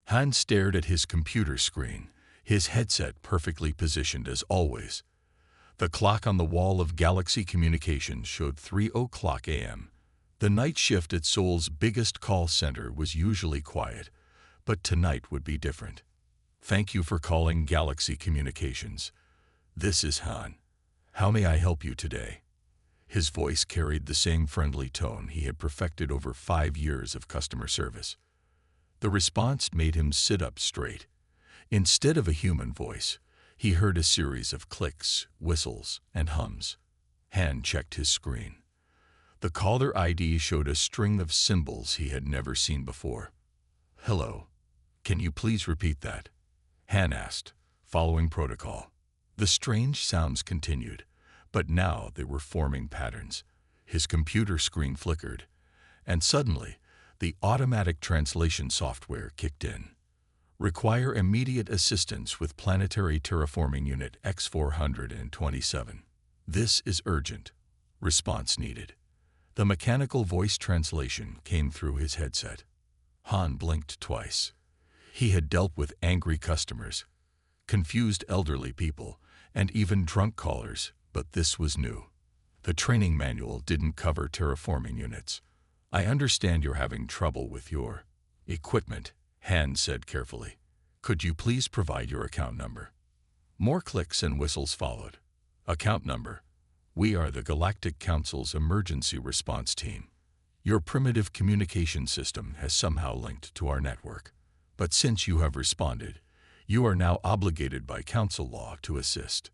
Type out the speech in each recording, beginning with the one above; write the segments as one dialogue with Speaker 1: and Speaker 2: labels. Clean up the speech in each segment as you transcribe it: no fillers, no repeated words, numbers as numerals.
Speaker 1: Han stared at his computer screen, his headset perfectly positioned as always. The clock on the wall of Galaxy Communications showed 3:00 a.m. The night shift at Seoul's biggest call center was usually quiet, but tonight would be different. "Thank you for calling Galaxy Communications. This is Han. How may I help you today?" His voice carried the same friendly tone he had perfected over 5 years of customer service. The response made him sit up straight. Instead of a human voice, he heard a series of clicks, whistles, and hums. Han checked his screen. The caller ID showed a string of symbols he had never seen before. "Hello. Can you please repeat that?" Han asked, following protocol. The strange sounds continued, but now they were forming patterns. His computer screen flickered, and suddenly, the automatic translation software kicked in. "Require immediate assistance with Planetary Terraforming Unit X-427. This is urgent. Response needed." The mechanical voice translation came through his headset. Han blinked twice. He had dealt with angry customers, confused elderly people, and even drunk callers, but this was new. The training manual didn't cover terraforming units. "I understand you're having trouble with your equipment," Han said carefully. "Could you please provide your account number?" More clicks and whistles followed. "Account number. We are the Galactic Council's emergency response team. Your primitive communication system has somehow linked to our network. But since you have responded, you are now obligated by Council law to assist."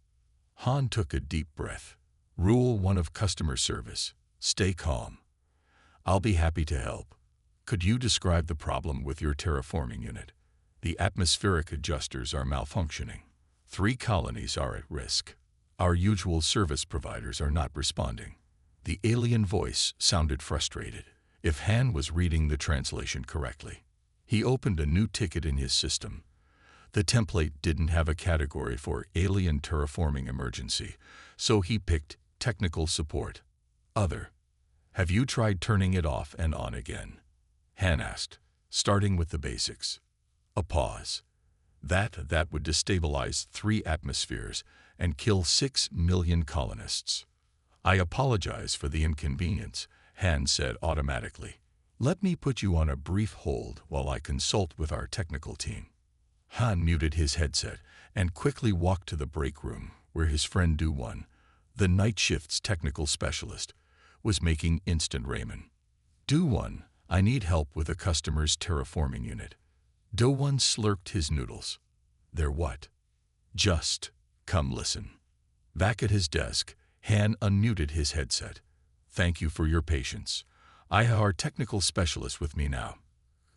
Speaker 1: Han took a deep breath. "Rule 1 of customer service. Stay calm. I'll be happy to help. Could you describe the problem with your terraforming unit?" "The atmospheric adjusters are malfunctioning. 3 colonies are at risk. Our usual service providers are not responding." The alien voice sounded frustrated, if Han was reading the translation correctly. He opened a new ticket in his system. The template didn't have a category for alien terraforming emergency, so he picked technical support. Other. "Have you tried turning it off and on again?" Han asked, starting with the basics. A pause. That would destabilize 3 atmospheres and kill 6 million colonists." "I apologize for the inconvenience," Han said automatically. "Let me put you on a brief hold while I consult with our technical team." Han muted his headset and quickly walked to the break room where his friend Do-Won, the night shift's technical specialist, was making instant ramen. "Do-Won, I need help with a customer's terraforming unit." Do-Won slurped his noodles. "They're what?" "Just come listen." Back at his desk, Han unmuted his headset. "Thank you for your patience. I have our technical specialist with me now.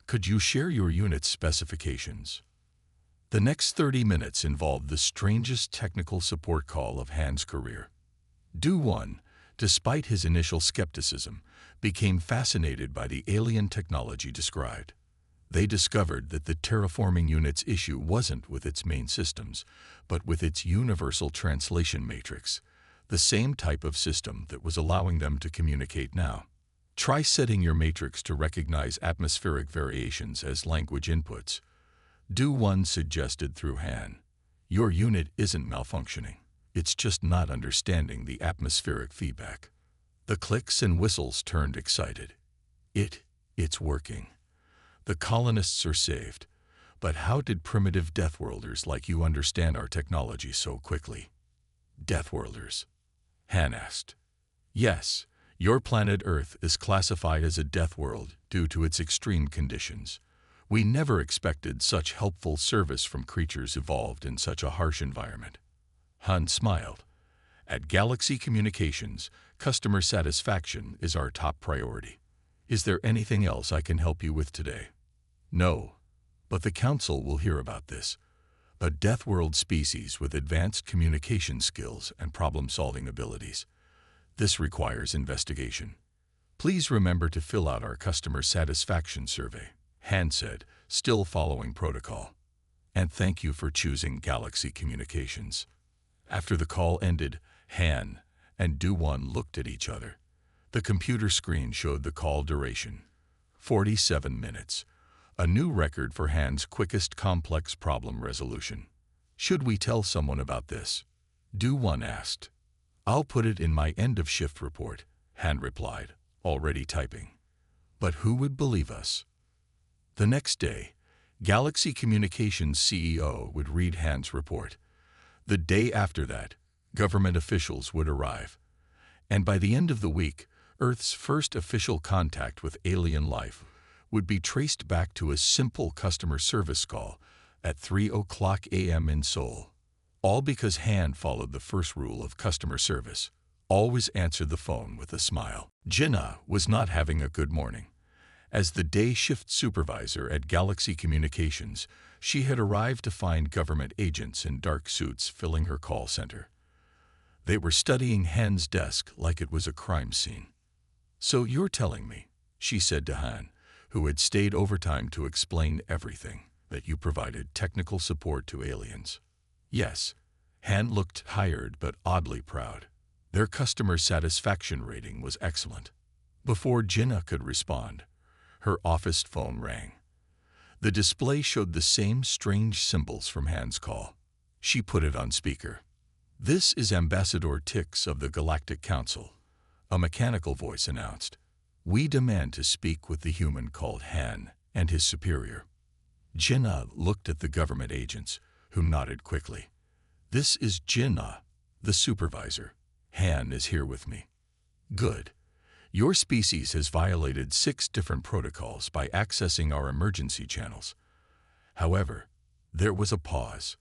Speaker 1: Could you share your unit's specifications?" The next 30 minutes involved the strangest technical support call of Han's career. Do-Won, despite his initial skepticism, became fascinated by the alien technology described. They discovered that the terraforming unit's issue wasn't with its main systems, but with its universal translation matrix, the same type of system that was allowing them to communicate now. "Try setting your matrix to recognize atmospheric variations as language inputs," Do-Won suggested through Han. "Your unit isn't malfunctioning. It's just not understanding the atmospheric feedback." The clicks and whistles turned excited. It's working. The colonists are saved. But how did primitive Deathworlders like you understand our technology so quickly?" "Deathworlders?" Han asked. "Yes, your planet Earth is classified as a death world due to its extreme conditions. We never expected such helpful service from creatures evolved in such a harsh environment." Han smiled. "At Galaxy Communications, customer satisfaction is our top priority. Is there anything else I can help you with today?" "No, but the Council will hear about this. A death world species with advanced communication skills and problem-solving abilities. This requires investigation. Please remember to fill out our customer satisfaction survey," Han said, still following protocol. "And thank you for choosing Galaxy Communications." After the call ended, Han and Do-Won looked at each other. The computer screen showed the call duration. 47 minutes. A new record for Han's quickest complex problem resolution. Should we tell someone about this? One asked. I'll put it in my end-of-shift report, Han replied, already typing. But who would believe us? The next day, Galaxy Communications CEO would read Han's report. The day after that, government officials would arrive. And by the end of the week, Earth's first official contact with alien life would be traced back to a simple customer service call at 3:00 a.m. in Seoul. All because Han followed the first rule of customer service: always answer the phone with a smile. Jinnah was not having a good morning. As the day shift supervisor at Galaxy Communications, she had arrived to find government agents in dark suits filling her call center. They were studying Han's desk like it was a crime scene. So you're telling me, she said to Han, who had stayed overtime to explain everything, that you provided technical support to aliens. Yes. Han looked tired but oddly proud. Their customer satisfaction rating was excellent. Before Jinnah could respond, her office phone rang. The display showed the same strange symbols from Han's call. She put it on speaker. This is Ambassador Tix of the Galactic Council, a mechanical voice announced. We demand to speak with the human called Han and his superior. Jinnah looked at the government agents, who nodded quickly. This is Jinnah, the supervisor. Han is here with me. Good. Your species has violated 6 different protocols by accessing our emergency channels. However, there was a pause.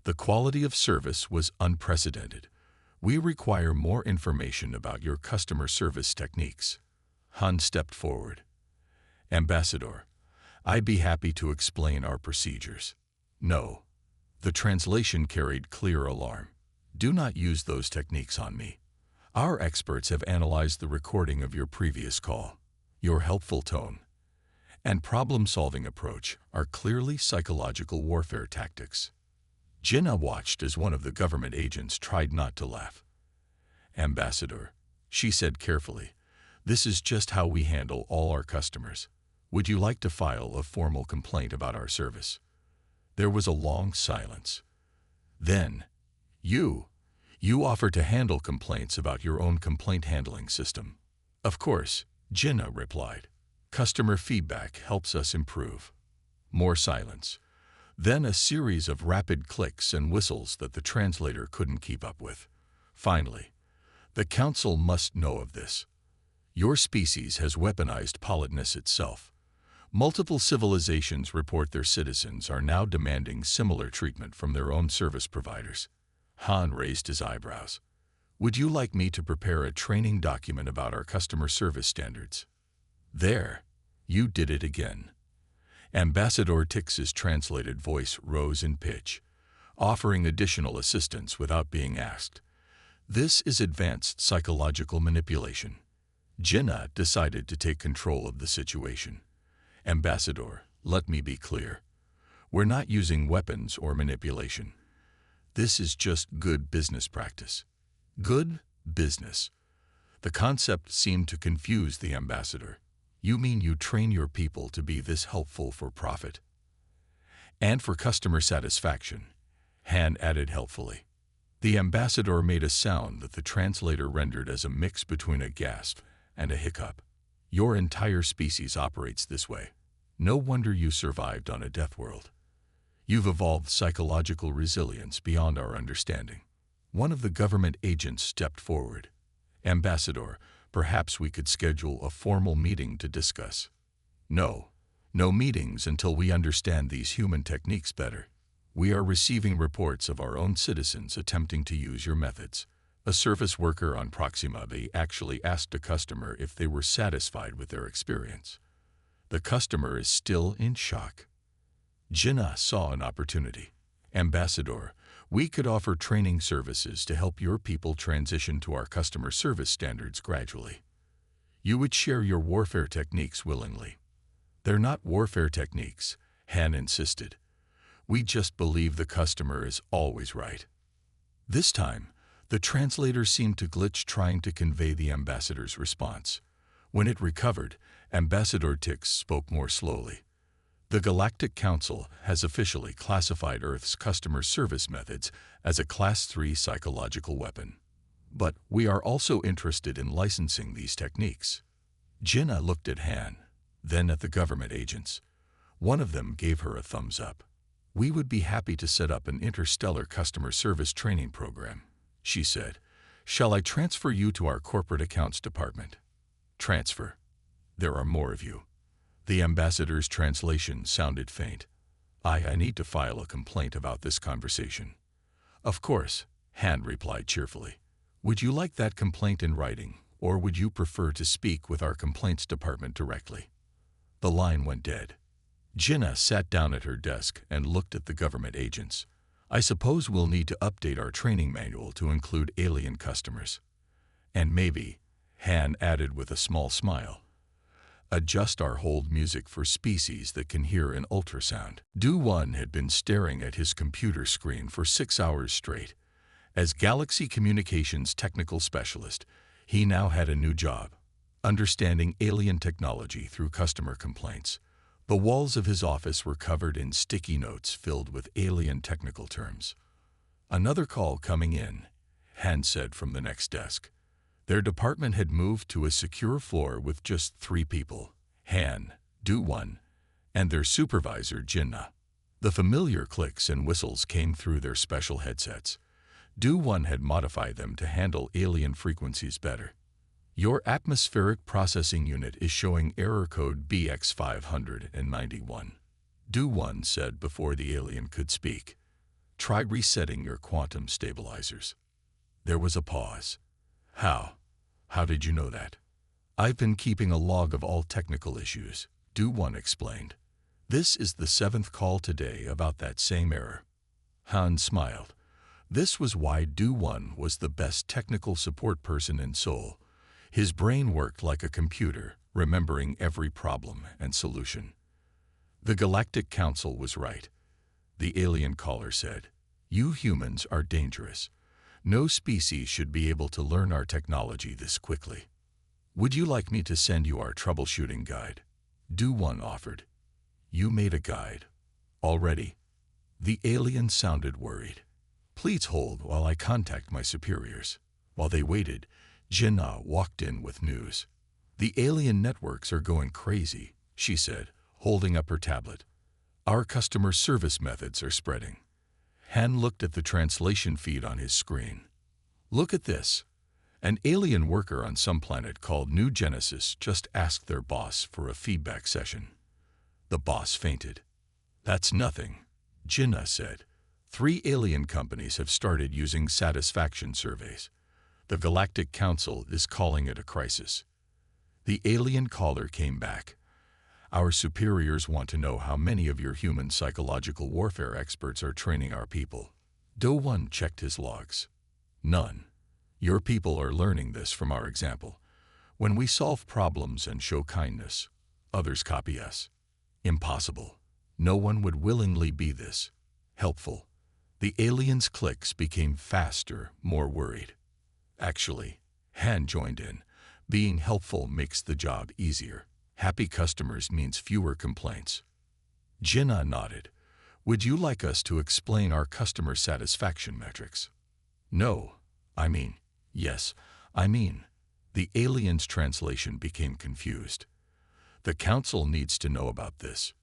Speaker 1: The quality of service was unprecedented. We require more information about your customer service techniques. Han stepped forward. Ambassador, I'd be happy to explain our procedures. No. The translation carried clear alarm. Do not use those techniques on me. Our experts have analyzed the recording of your previous call. Your helpful tone and problem-solving approach are clearly psychological warfare tactics. Jinnah watched as one of the government agents tried not to laugh. Ambassador, she said carefully, this is just how we handle all our customers. Would you like to file a formal complaint about our service? There was a long silence. Then, you offer to handle complaints about your own complaint handling system. Of course, Jinnah replied. Customer feedback helps us improve. More silence. Then a series of rapid clicks and whistles that the translator couldn't keep up with. Finally, the council must know of this. Your species has weaponized politeness itself. Multiple civilizations report their citizens are now demanding similar treatment from their own service providers. Han raised his eyebrows. Would you like me to prepare a training document about our customer service standards? There, you did it again. Ambassador Tix's translated voice rose in pitch, offering additional assistance without being asked. This is advanced psychological manipulation. Jinnah decided to take control of the situation. Ambassador, let me be clear. We're not using weapons or manipulation. This is just good business practice. Good business. The concept seemed to confuse the ambassador. You mean you train your people to be this helpful for profit? And for customer satisfaction, Han added helpfully. The ambassador made a sound that the translator rendered as a mix between a gasp and a hiccup. Your entire species operates this way. No wonder you survived on a death world. You've evolved psychological resilience beyond our understanding. One of the government agents stepped forward. Ambassador, perhaps we could schedule a formal meeting to discuss. No meetings until we understand these human techniques better. We are receiving reports of our own citizens attempting to use your methods. A service worker on Proxima Bay actually asked a customer if they were satisfied with their experience. The customer is still in shock. Jinnah saw an opportunity. Ambassador, we could offer training services to help your people transition to our customer service standards gradually. You would share your warfare techniques willingly. They're not warfare techniques, Han insisted. We just believe the customer is always right. This time, the translator seemed to glitch trying to convey the ambassador's response. When it recovered, Ambassador Tix spoke more slowly. The Galactic Council has officially classified Earth's customer service methods as a Class 3 psychological weapon. But we are also interested in licensing these techniques. Jinnah looked at Han, then at the government agents. One of them gave her a thumbs up. "We would be happy to set up an interstellar customer service training program," she said. "Shall I transfer you to our corporate accounts department?" "Transfer? There are more of you." The ambassador's translation sounded faint. I need to file a complaint about this conversation." "Of course," Han replied cheerfully. "Would you like that complaint in writing, or would you prefer to speak with our complaints department directly?" The line went dead. Jinnah sat down at her desk and looked at the government agents. "I suppose we'll need to update our training manual to include alien customers. And maybe," Han added with a small smile, "adjust our hold music for species that can hear an ultrasound." Do-1 had been staring at his computer screen for 6 hours straight. As Galaxy Communications technical specialist, he now had a new job, understanding alien technology through customer complaints. The walls of his office were covered in sticky notes filled with alien technical terms. "Another call coming in," Han said from the next desk. Their department had moved to a secure floor with just 3 people, Han, Do-1, and their supervisor, Jinnah. The familiar clicks and whistles came through their special headsets. Do-1 had modified them to handle alien frequencies better. "Your atmospheric processing unit is showing error code BX591, Do-1 said before the alien could speak. "Try resetting your quantum stabilizers." There was a pause. How did you know that?" "I've been keeping a log of all technical issues," Do-1 explained. "This is the 7th call today about that same error." Han smiled. This was why Do-1 was the best technical support person in Seoul. His brain worked like a computer, remembering every problem and solution. The Galactic Council was right. The alien caller said, "You humans are dangerous. No species should be able to learn our technology this quickly." "Would you like me to send you our troubleshooting guide?" Do-1 offered. "You made a guide. Already?" The alien sounded worried. "Please hold while I contact my superiors." While they waited, Jinnah walked in with news. "The alien networks are going crazy," she said, holding up her tablet. "Our customer service methods are spreading." Han looked at the translation feed on his screen. "Look at this. An alien worker on some planet called New Genesis just asked their boss for a feedback session." The boss fainted. "That's nothing," Jinnah said. 3 alien companies have started using satisfaction surveys. The Galactic Council is calling it a crisis." The alien caller came back. "Our superiors want to know how many of your human psychological warfare experts are training our people." Do-1 checked his logs. "None. Your people are learning this from our example. When we solve problems and show kindness, others copy us." "Impossible. No one would willingly be this helpful." The alien's clicks became faster, more worried. "Actually," Han joined in, "being helpful makes the job easier. Happy customers means fewer complaints." Jinnah nodded. "Would you like us to explain our customer satisfaction metrics?" "No. Yes, I mean." The alien's translation became confused. "The council needs to know about this.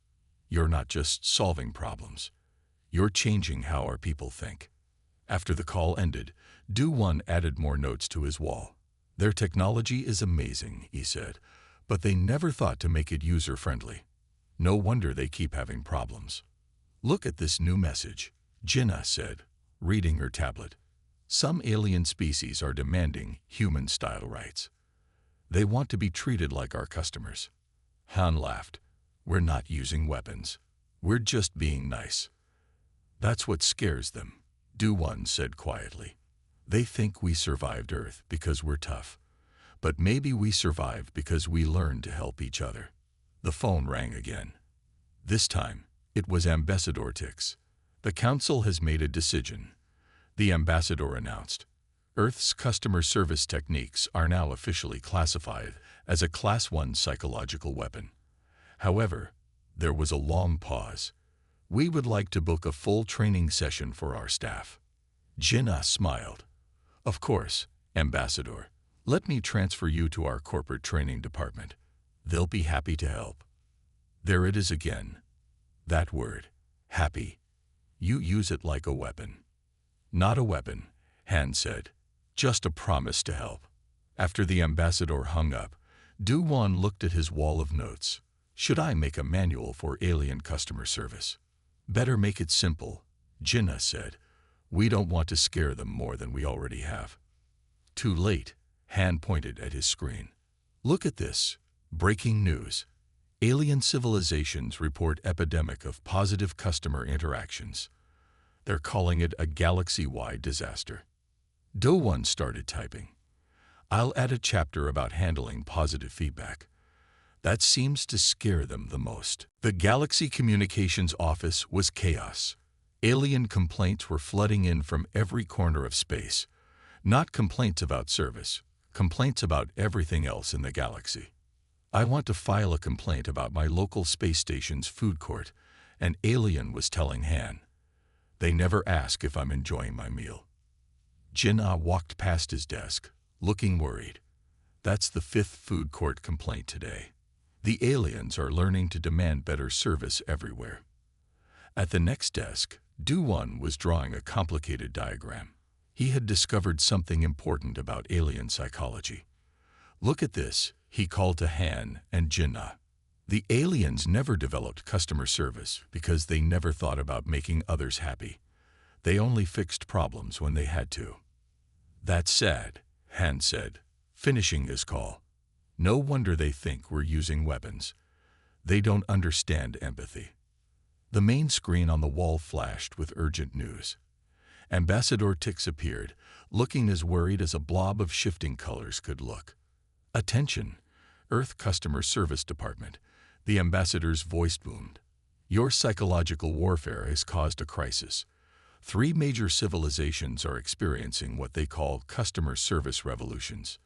Speaker 1: You're not just solving problems. You're changing how our people think." After the call ended, Do-1 added more notes to his wall. "Their technology is amazing," he said, "but they never thought to make it user-friendly. No wonder they keep having problems." "Look at this new message," Jinnah said, reading her tablet. "Some alien species are demanding human-style rights. They want to be treated like our customers." Han laughed. "We're not using weapons. We're just being nice." "That's what scares them," Do-1 said quietly. "They think we survived Earth because we're tough. But maybe we survived because we learned to help each other." The phone rang again. This time, it was Ambassador Tix. "The Council has made a decision," the ambassador announced. "Earth's customer service techniques are now officially classified as a Class 1 psychological weapon. However, There was a long pause. "We would like to book a full training session for our staff." Jinnah smiled. "Of course, Ambassador. Let me transfer you to our corporate training department. They'll be happy to help." There it is again. That word, happy. You use it like a weapon. "Not a weapon," Han said. "Just a promise to help." After the ambassador hung up, Du-Won looked at his wall of notes. "Should I make a manual for alien customer service?" "Better make it simple," Jinnah said. "We don't want to scare them more than we already have." "Too late," Han pointed at his screen. "Look at this. Breaking news. Alien civilizations report epidemic of positive customer interactions. They're calling it a galaxy-wide disaster." Do-Won started typing. "I'll add a chapter about handling positive feedback. That seems to scare them the most." The Galaxy Communications Office was chaos. Alien complaints were flooding in from every corner of space. Not complaints about service, complaints about everything else in the galaxy. "I want to file a complaint about my local space station's food court," an alien was telling Han. "They never ask if I'm enjoying my meal." Jinnah walked past his desk, looking worried. "That's the 5th food court complaint today. The aliens are learning to demand better service everywhere." At the next desk, Du-Won was drawing a complicated diagram. He had discovered something important about alien psychology. "Look at this," he called to Han and Jinnah. "The aliens never developed customer service because they never thought about making others happy. They only fixed problems when they had to." "That's sad," Han said, finishing his call. "No wonder they think we're using weapons. They don't understand empathy." The main screen on the wall flashed with urgent news. Ambassador Tix appeared, looking as worried as a blob of shifting colors could look. "Attention, Earth Customer Service Department," the ambassador's voice boomed. "Your psychological warfare has caused a crisis. 3 major civilizations are experiencing what they call customer service revolutions.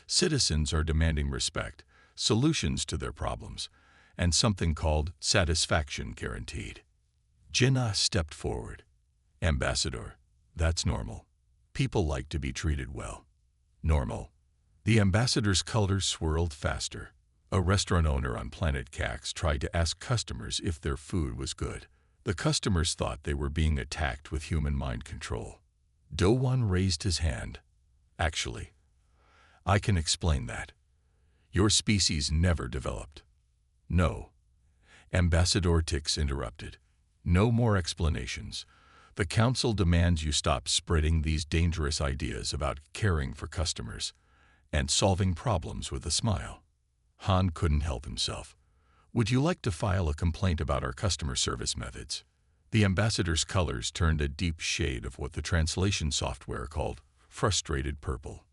Speaker 1: Citizens are demanding respect, solutions to their problems, and something called satisfaction guaranteed." Jinnah stepped forward. "Ambassador, that's normal. People like to be treated well." "Normal." The ambassador's colors swirled faster. A restaurant owner on planet Cax tried to ask customers if their food was good. The customers thought they were being attacked with human mind control. Do-Won raised his hand. "Actually, I can explain that. Your species never developed." "No." Ambassador Tix interrupted. "No more explanations. The Council demands you stop spreading these dangerous ideas about caring for customers and solving problems with a smile." Han couldn't help himself. "Would you like to file a complaint about our customer service methods?" The ambassador's colors turned a deep shade of what the translation software called frustrated purple.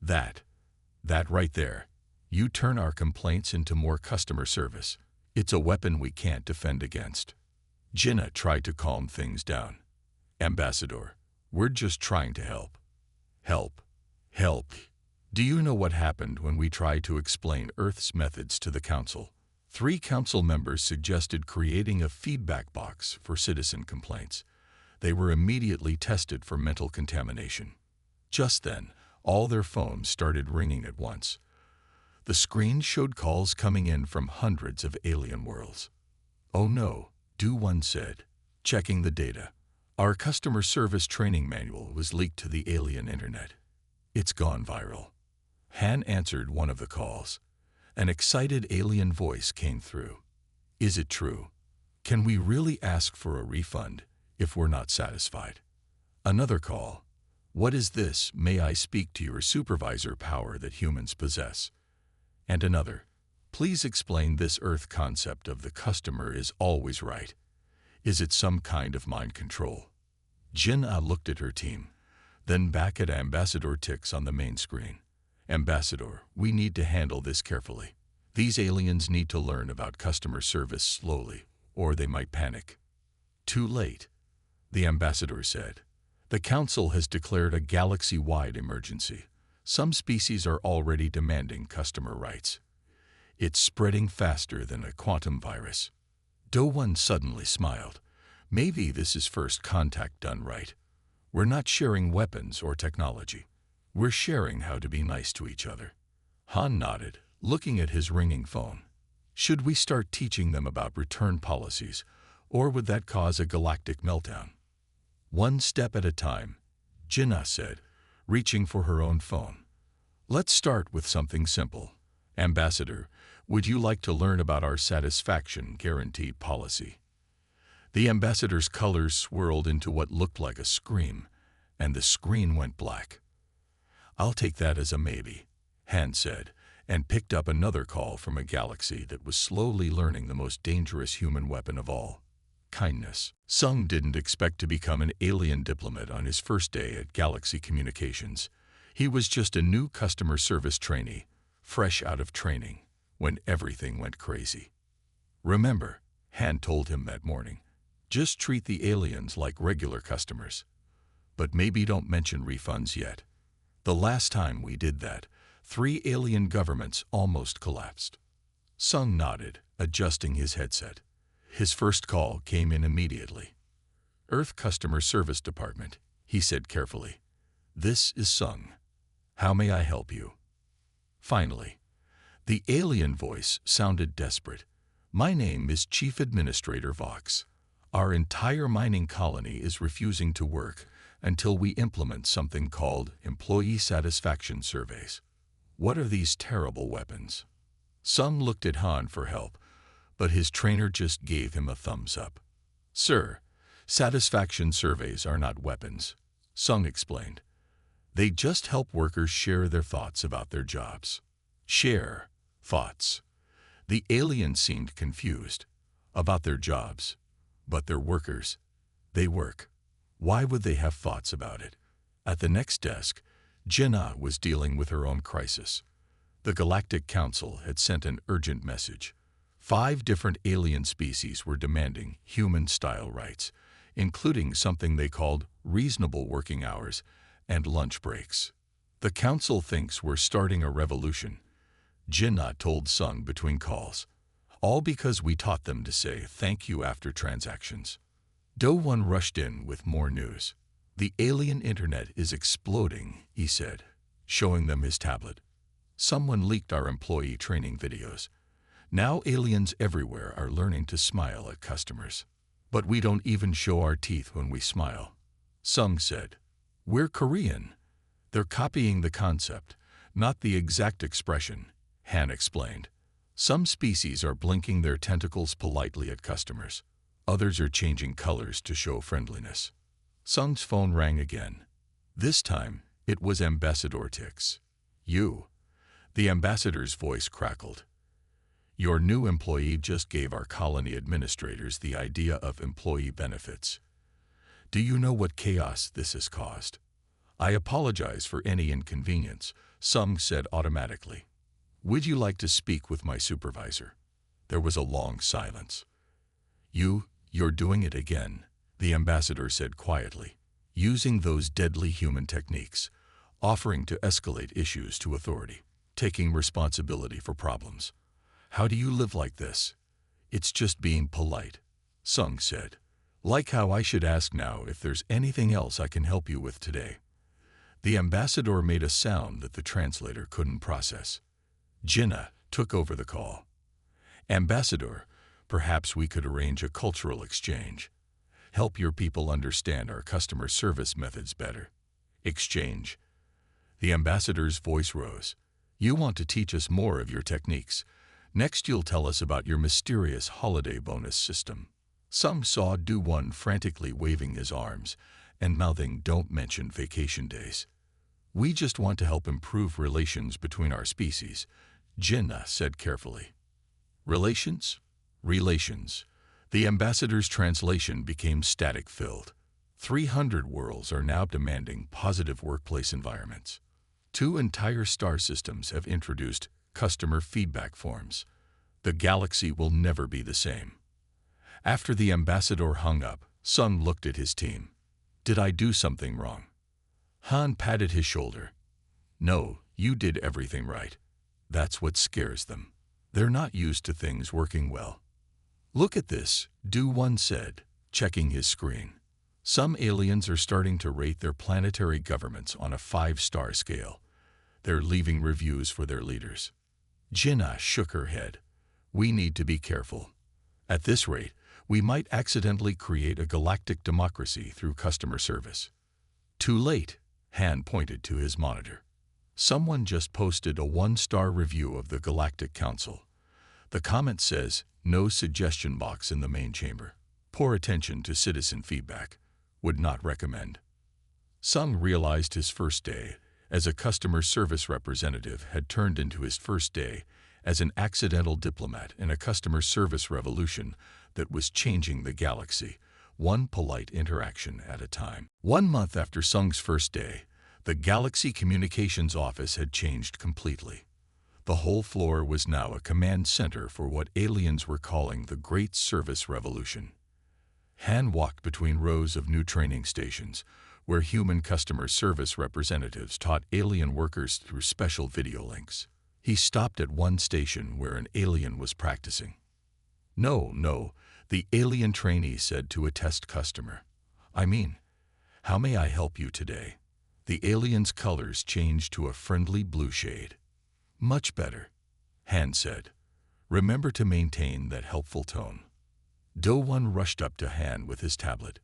Speaker 1: That right there. You turn our complaints into more customer service. It's a weapon we can't defend against." Jinnah tried to calm things down. "Ambassador, we're just trying to help." "Help. Help. Do you know what happened when we tried to explain Earth's methods to the Council? 3 Council members suggested creating a feedback box for citizen complaints. They were immediately tested for mental contamination. Just then, all their phones started ringing at once. The screen showed calls coming in from hundreds of alien worlds. "Oh no," Do-Won said, checking the data. "Our customer service training manual was leaked to the alien internet. It's gone viral." Han answered one of the calls. An excited alien voice came through. "Is it true? Can we really ask for a refund if we're not satisfied?" Another call. "What is this? May I speak to your supervisor power that humans possess?" And another. "Please explain this Earth concept of the customer is always right. Is it some kind of mind control?" Jinnah looked at her team, then back at Ambassador Tix on the main screen. "Ambassador, we need to handle this carefully. These aliens need to learn about customer service slowly, or they might panic." "Too late," the ambassador said. "The Council has declared a galaxy-wide emergency. Some species are already demanding customer rights. It's spreading faster than a quantum virus." Do-One suddenly smiled. Maybe this is first contact done right. We're not sharing weapons or technology. We're sharing how to be nice to each other. Han nodded, looking at his ringing phone. Should we start teaching them about return policies, or would that cause a galactic meltdown? One step at a time, Jinnah said, reaching for her own phone. Let's start with something simple. Ambassador, would you like to learn about our satisfaction guaranteed policy? The ambassador's colors swirled into what looked like a scream, and the screen went black. I'll take that as a maybe, Han said, and picked up another call from a galaxy that was slowly learning the most dangerous human weapon of all: kindness. Sung didn't expect to become an alien diplomat on his first day at Galaxy Communications. He was just a new customer service trainee, fresh out of training, when everything went crazy. Remember, Han told him that morning, just treat the aliens like regular customers. But maybe don't mention refunds yet. The last time we did that, 3 alien governments almost collapsed. Sung nodded, adjusting his headset. His first call came in immediately. Earth Customer Service Department, he said carefully. This is Sung. How may I help you? Finally, the alien voice sounded desperate. My name is Chief Administrator Vox. Our entire mining colony is refusing to work until we implement something called employee satisfaction surveys. What are these terrible weapons? Sung looked at Han for help, but his trainer just gave him a thumbs up. Sir, satisfaction surveys are not weapons, Sung explained. They just help workers share their thoughts about their jobs. Share thoughts. The aliens seemed confused about their jobs, but they're workers. They work. Why would they have thoughts about it? At the next desk, Jinnah was dealing with her own crisis. The Galactic Council had sent an urgent message. 5 different alien species were demanding human-style rights, including something they called reasonable working hours and lunch breaks. The council thinks we're starting a revolution, Jinnah told Sung between calls. All because we taught them to say thank you after transactions. Do-One rushed in with more news. The alien internet is exploding, he said, showing them his tablet. Someone leaked our employee training videos. Now aliens everywhere are learning to smile at customers. But we don't even show our teeth when we smile, Sung said. We're Korean. They're copying the concept, not the exact expression, Han explained. Some species are blinking their tentacles politely at customers. Others are changing colors to show friendliness. Sung's phone rang again. This time, it was Ambassador Tix. You. The ambassador's voice crackled. Your new employee just gave our colony administrators the idea of employee benefits. Do you know what chaos this has caused? I apologize for any inconvenience, Sung said automatically. Would you like to speak with my supervisor? There was a long silence. You're doing it again, the ambassador said quietly, using those deadly human techniques, offering to escalate issues to authority, taking responsibility for problems. How do you live like this? It's just being polite, Sung said. Like how I should ask now if there's anything else I can help you with today. The ambassador made a sound that the translator couldn't process. Jinnah took over the call. Ambassador, perhaps we could arrange a cultural exchange. Help your people understand our customer service methods better. Exchange. The ambassador's voice rose. You want to teach us more of your techniques. Next you'll tell us about your mysterious holiday bonus system. Some saw Do-One frantically waving his arms and mouthing, "Don't mention vacation days. We just want to help improve relations between our species," Jinnah said carefully. Relations? Relations. The ambassador's translation became static-filled. 300 worlds are now demanding positive workplace environments. 2 entire star systems have introduced customer feedback forms. The galaxy will never be the same. After the ambassador hung up, Sung looked at his team. Did I do something wrong? Han patted his shoulder. No, you did everything right. That's what scares them. They're not used to things working well. Look at this, Do-1 said, checking his screen. Some aliens are starting to rate their planetary governments on a 5-star scale. They're leaving reviews for their leaders. Jinnah shook her head. We need to be careful. At this rate, we might accidentally create a galactic democracy through customer service. Too late, Han pointed to his monitor. Someone just posted a 1-star review of the Galactic Council. The comment says, no suggestion box in the main chamber. Poor attention to citizen feedback. Would not recommend. Sung realized his first day as a customer service representative had turned into his first day as an accidental diplomat in a customer service revolution that was changing the galaxy, one polite interaction at a time. 1 month after Sung's first day, the Galaxy Communications Office had changed completely. The whole floor was now a command center for what aliens were calling the Great Service Revolution. Han walked between rows of new training stations, where human customer service representatives taught alien workers through special video links. He stopped at one station where an alien was practicing. No, the alien trainee said to a test customer. I mean, how may I help you today? The alien's colors changed to a friendly blue shade. Much better, Han said. Remember to maintain that helpful tone. Do-1 rushed up to Han with his tablet.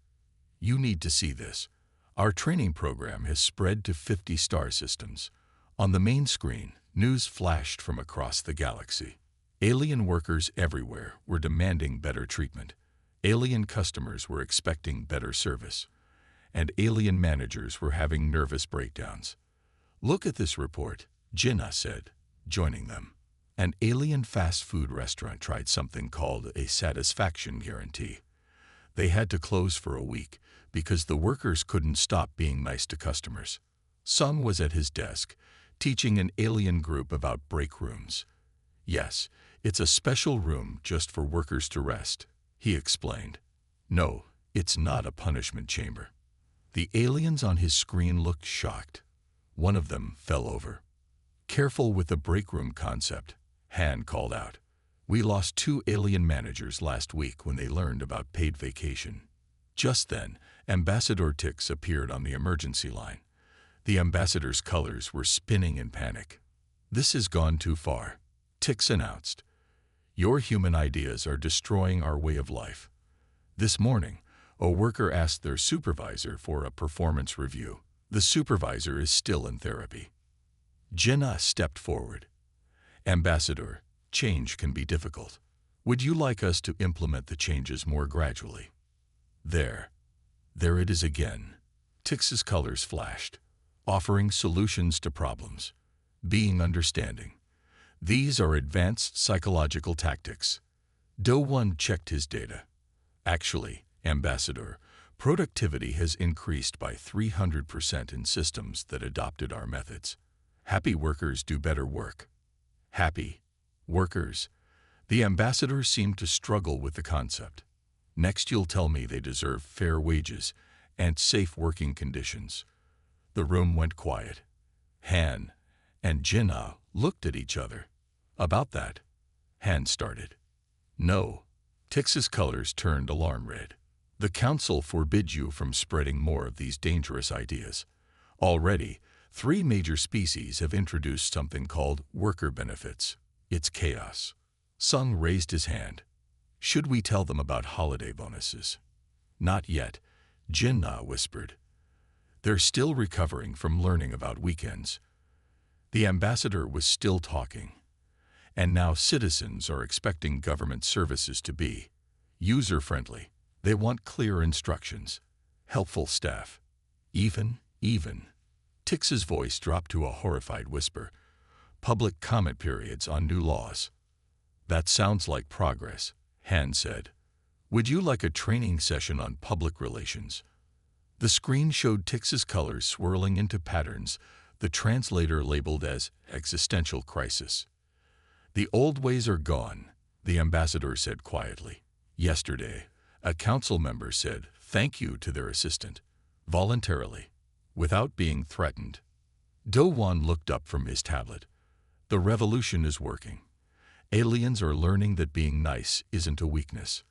Speaker 1: You need to see this. Our training program has spread to 50 star systems. On the main screen, news flashed from across the galaxy. Alien workers everywhere were demanding better treatment. Alien customers were expecting better service. And alien managers were having nervous breakdowns. Look at this report, Jinnah said, joining them. An alien fast food restaurant tried something called a satisfaction guarantee. They had to close for a week because the workers couldn't stop being nice to customers. Sung was at his desk, teaching an alien group about break rooms. Yes, it's a special room just for workers to rest, he explained. No, it's not a punishment chamber. The aliens on his screen looked shocked. One of them fell over. Careful with the break room concept, Han called out. We lost 2 alien managers last week when they learned about paid vacation. Just then, Ambassador Tix appeared on the emergency line. The ambassador's colors were spinning in panic. This has gone too far, Tix announced. Your human ideas are destroying our way of life. This morning, a worker asked their supervisor for a performance review. The supervisor is still in therapy. Jinnah stepped forward. Ambassador, change can be difficult. Would you like us to implement the changes more gradually? There it is again. Tix's colors flashed, offering solutions to problems, being understanding. These are advanced psychological tactics. Do-1 checked his data. Actually, Ambassador, productivity has increased by 300% in systems that adopted our methods. Happy workers do better work. Happy workers. The ambassador seemed to struggle with the concept. Next you'll tell me they deserve fair wages and safe working conditions. The room went quiet. Han and Jinnah looked at each other. About that, Han started. No. Tix's colors turned alarm red. The council forbids you from spreading more of these dangerous ideas. Already, 3 major species have introduced something called worker benefits. It's chaos. Sung raised his hand. Should we tell them about holiday bonuses? Not yet, Jinnah whispered. They're still recovering from learning about weekends. The ambassador was still talking. And now citizens are expecting government services to be user-friendly. They want clear instructions, helpful staff. Even. Tix's voice dropped to a horrified whisper. Public comment periods on new laws. That sounds like progress, Han said. Would you like a training session on public relations? The screen showed Tix's colors swirling into patterns the translator labeled as existential crisis. The old ways are gone, the ambassador said quietly. Yesterday, a council member said thank you to their assistant, voluntarily, without being threatened. Do-1 looked up from his tablet. The revolution is working. Aliens are learning that being nice isn't a weakness.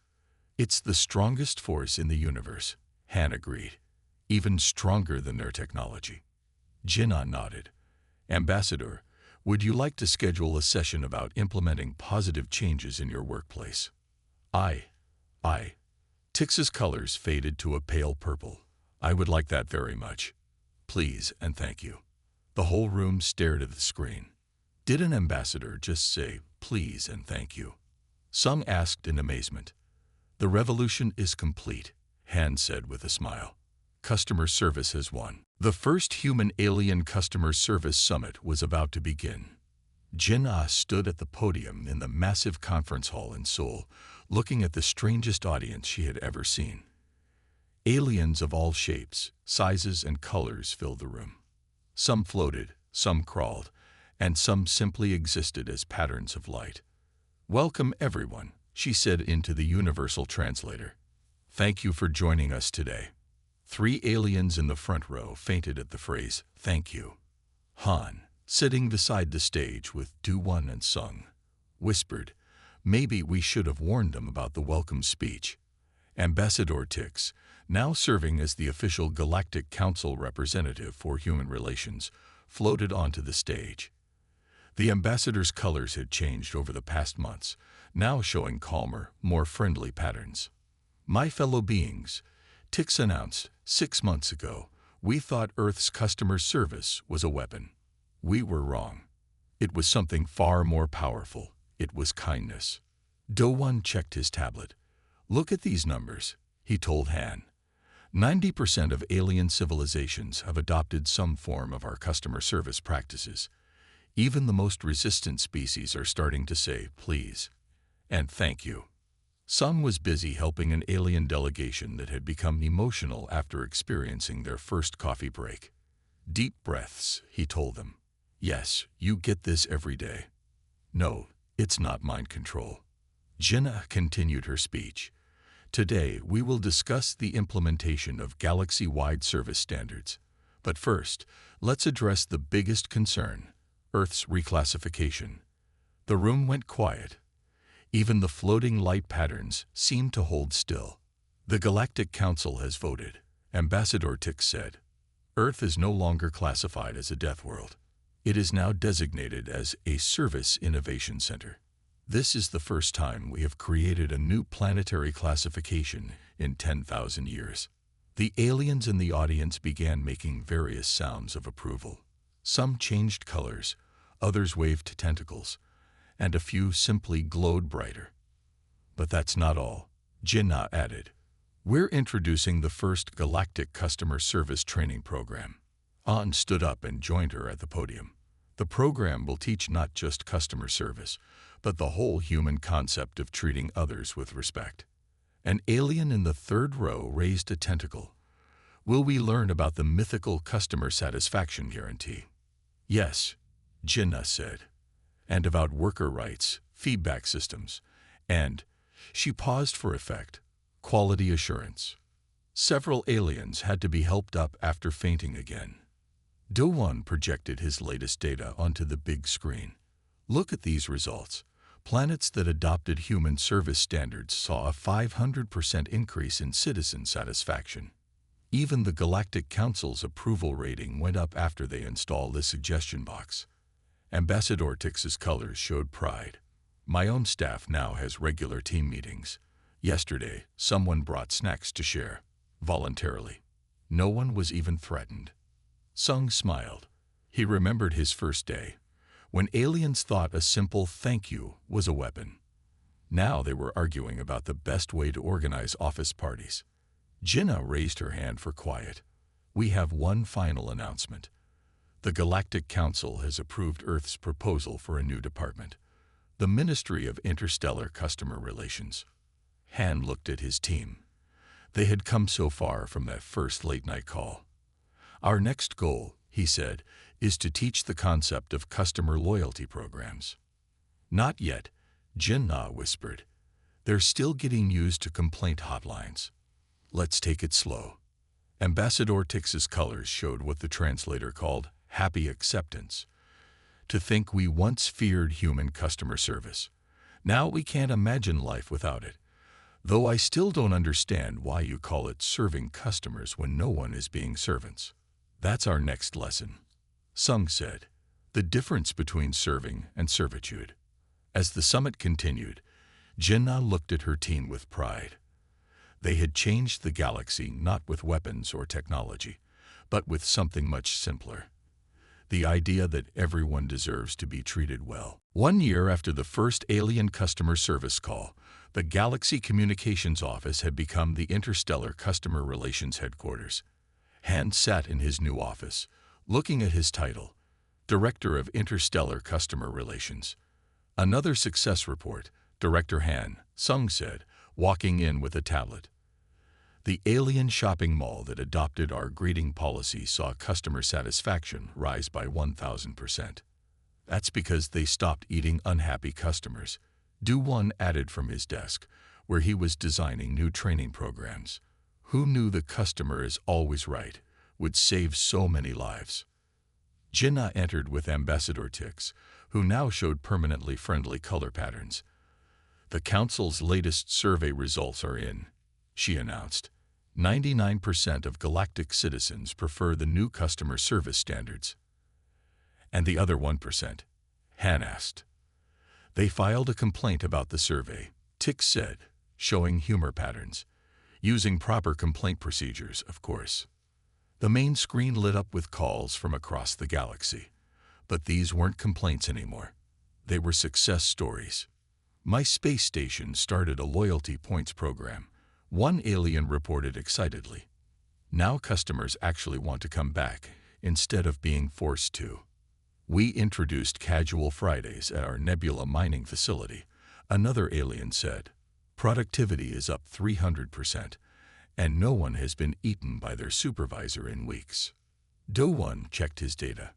Speaker 1: It's the strongest force in the universe, Han agreed. Even stronger than their technology. Jinnah nodded. Ambassador, would you like to schedule a session about implementing positive changes in your workplace? I. Tix's colors faded to a pale purple. I would like that very much. Please and thank you. The whole room stared at the screen. Did an ambassador just say, please and thank you? Some asked in amazement. The revolution is complete, Han said with a smile. Customer service has won. The first human-alien customer service summit was about to begin. Jinnah stood at the podium in the massive conference hall in Seoul, looking at the strangest audience she had ever seen. Aliens of all shapes, sizes, and colors filled the room. Some floated, some crawled, and some simply existed as patterns of light. Welcome, everyone, she said into the universal translator. Thank you for joining us today. 3 aliens in the front row fainted at the phrase, thank you. Han, sitting beside the stage with Do-won and Sung, whispered, maybe we should have warned them about the welcome speech. Ambassador Tix, now serving as the official Galactic Council representative for human relations, floated onto the stage. The ambassador's colors had changed over the past months, now showing calmer, more friendly patterns. My fellow beings, Tix announced, 6 months ago, we thought Earth's customer service was a weapon. We were wrong. It was something far more powerful. It was kindness. Do-won checked his tablet. Look at these numbers, he told Han. 90% of alien civilizations have adopted some form of our customer service practices. Even the most resistant species are starting to say, please, and thank you. Sung was busy helping an alien delegation that had become emotional after experiencing their first coffee break. Deep breaths, he told them. Yes, you get this every day. No, it's not mind control. Jinnah continued her speech. Today, we will discuss the implementation of galaxy-wide service standards. But first, let's address the biggest concern, Earth's reclassification. The room went quiet. Even the floating light patterns seemed to hold still. The Galactic Council has voted, Ambassador Tix said. Earth is no longer classified as a death world. It is now designated as a Service Innovation Center. This is the first time we have created a new planetary classification in 10,000 years. The aliens in the audience began making various sounds of approval. Some changed colors, others waved tentacles, and a few simply glowed brighter. But that's not all, Jinnah added. We're introducing the first Galactic Customer Service Training Program. An stood up and joined her at the podium. The program will teach not just customer service, but the whole human concept of treating others with respect. An alien in the third row raised a tentacle. Will we learn about the mythical customer satisfaction guarantee? Yes, Jinnah said. And about worker rights, feedback systems, and, she paused for effect, quality assurance. Several aliens had to be helped up after fainting again. Do-won projected his latest data onto the big screen. Look at these results. Planets that adopted human service standards saw a 500% increase in citizen satisfaction. Even the Galactic Council's approval rating went up after they installed the suggestion box. Ambassador Tix's colors showed pride. My own staff now has regular team meetings. Yesterday, someone brought snacks to share, voluntarily. No one was even threatened. Sung smiled. He remembered his first day, when aliens thought a simple thank you was a weapon. Now they were arguing about the best way to organize office parties. Jinnah raised her hand for quiet. We have one final announcement. The Galactic Council has approved Earth's proposal for a new department, the Ministry of Interstellar Customer Relations. Han looked at his team. They had come so far from that first late-night call. Our next goal, he said, is to teach the concept of customer loyalty programs. Not yet, Jinnah whispered. They're still getting used to complaint hotlines. Let's take it slow. Ambassador Tix's colors showed what the translator called happy acceptance. To think we once feared human customer service, Now we can't imagine life without it. Though I still don't understand why you call it serving customers when no one is being servants. That's our next lesson. Sung said, the difference between serving and servitude. As the summit continued, Jinnah looked at her team with pride. They had changed the galaxy not with weapons or technology, but with something much simpler. The idea that everyone deserves to be treated well. 1 year after the first alien customer service call, the Galaxy Communications Office had become the Interstellar Customer Relations Headquarters. Han sat in his new office, looking at his title, Director of Interstellar Customer Relations. Another success report, Director Han, Sung said, walking in with a tablet. The alien shopping mall that adopted our greeting policy saw customer satisfaction rise by 1,000%. That's because they stopped eating unhappy customers. Do-One added from his desk, where he was designing new training programs. Who knew the customer is always right would save so many lives? Jinnah entered with Ambassador Tix, who now showed permanently friendly color patterns. The Council's latest survey results are in, she announced. 99% of galactic citizens prefer the new customer service standards. And the other 1%? Han asked. They filed a complaint about the survey, Tix said, showing humor patterns. Using proper complaint procedures, of course. The main screen lit up with calls from across the galaxy. But these weren't complaints anymore. They were success stories. My space station started a loyalty points program, one alien reported excitedly. Now customers actually want to come back, instead of being forced to. We introduced casual Fridays at our nebula mining facility, another alien said. Productivity is up 300%, and no one has been eaten by their supervisor in weeks. Do-One checked his data.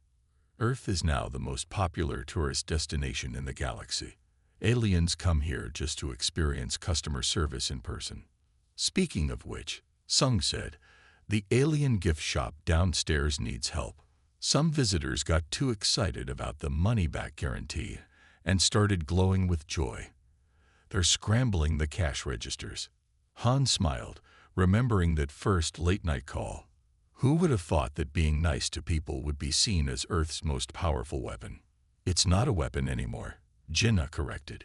Speaker 1: Earth is now the most popular tourist destination in the galaxy. Aliens come here just to experience customer service in person. Speaking of which, Sung said, the alien gift shop downstairs needs help. Some visitors got too excited about the money-back guarantee and started glowing with joy. They're scrambling the cash registers. Han smiled, remembering that first late-night call. Who would have thought that being nice to people would be seen as Earth's most powerful weapon? It's not a weapon anymore, Jinnah corrected.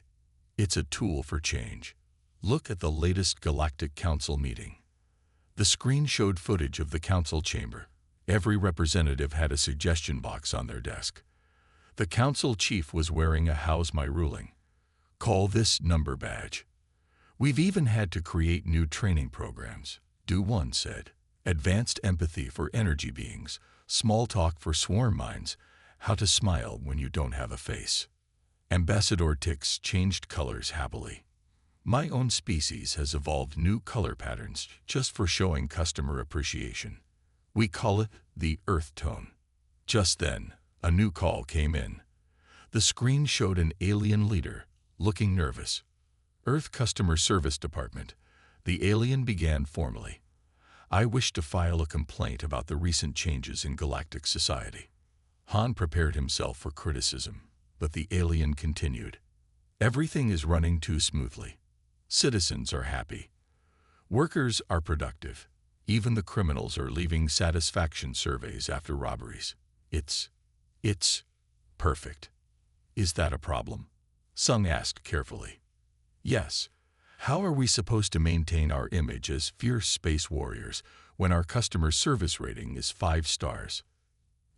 Speaker 1: It's a tool for change. Look at the latest Galactic Council meeting. The screen showed footage of the council chamber. Every representative had a suggestion box on their desk. The council chief was wearing a "How's my ruling? Call this number" badge. We've even had to create new training programs, Do-One said. Advanced empathy for energy beings, small talk for swarm minds, how to smile when you don't have a face. Ambassador Tix changed colors happily. My own species has evolved new color patterns just for showing customer appreciation. We call it the Earth tone. Just then, a new call came in. The screen showed an alien leader, looking nervous. Earth Customer Service Department. The alien began formally. I wish to file a complaint about the recent changes in galactic society. Han prepared himself for criticism, but the alien continued. Everything is running too smoothly. Citizens are happy. Workers are productive. Even the criminals are leaving satisfaction surveys after robberies. It's perfect. Is that a problem? Sung asked carefully. Yes. How are we supposed to maintain our image as fierce space warriors when our customer service rating is 5 stars?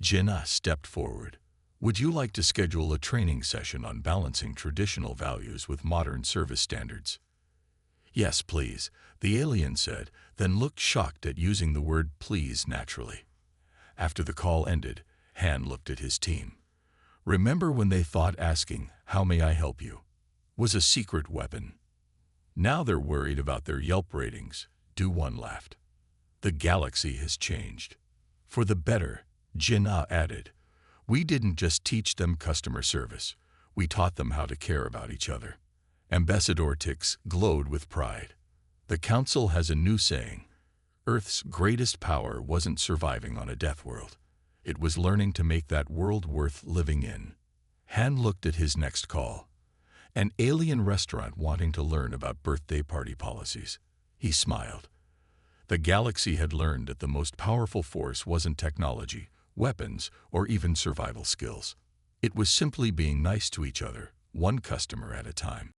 Speaker 1: Jinnah stepped forward. Would you like to schedule a training session on balancing traditional values with modern service standards? Yes, please, the alien said, then looked shocked at using the word please naturally. After the call ended, Han looked at his team. Remember when they thought asking, "How may I help you?" was a secret weapon? Now they're worried about their Yelp ratings, Do-One laughed. The galaxy has changed. For the better, Jinnah added. We didn't just teach them customer service. We taught them how to care about each other. Ambassador Tix glowed with pride. The council has a new saying. Earth's greatest power wasn't surviving on a death world. It was learning to make that world worth living in. Han looked at his next call. an alien restaurant wanting to learn about birthday party policies. He smiled. The galaxy had learned that the most powerful force wasn't technology, weapons, or even survival skills. It was simply being nice to each other, one customer at a time.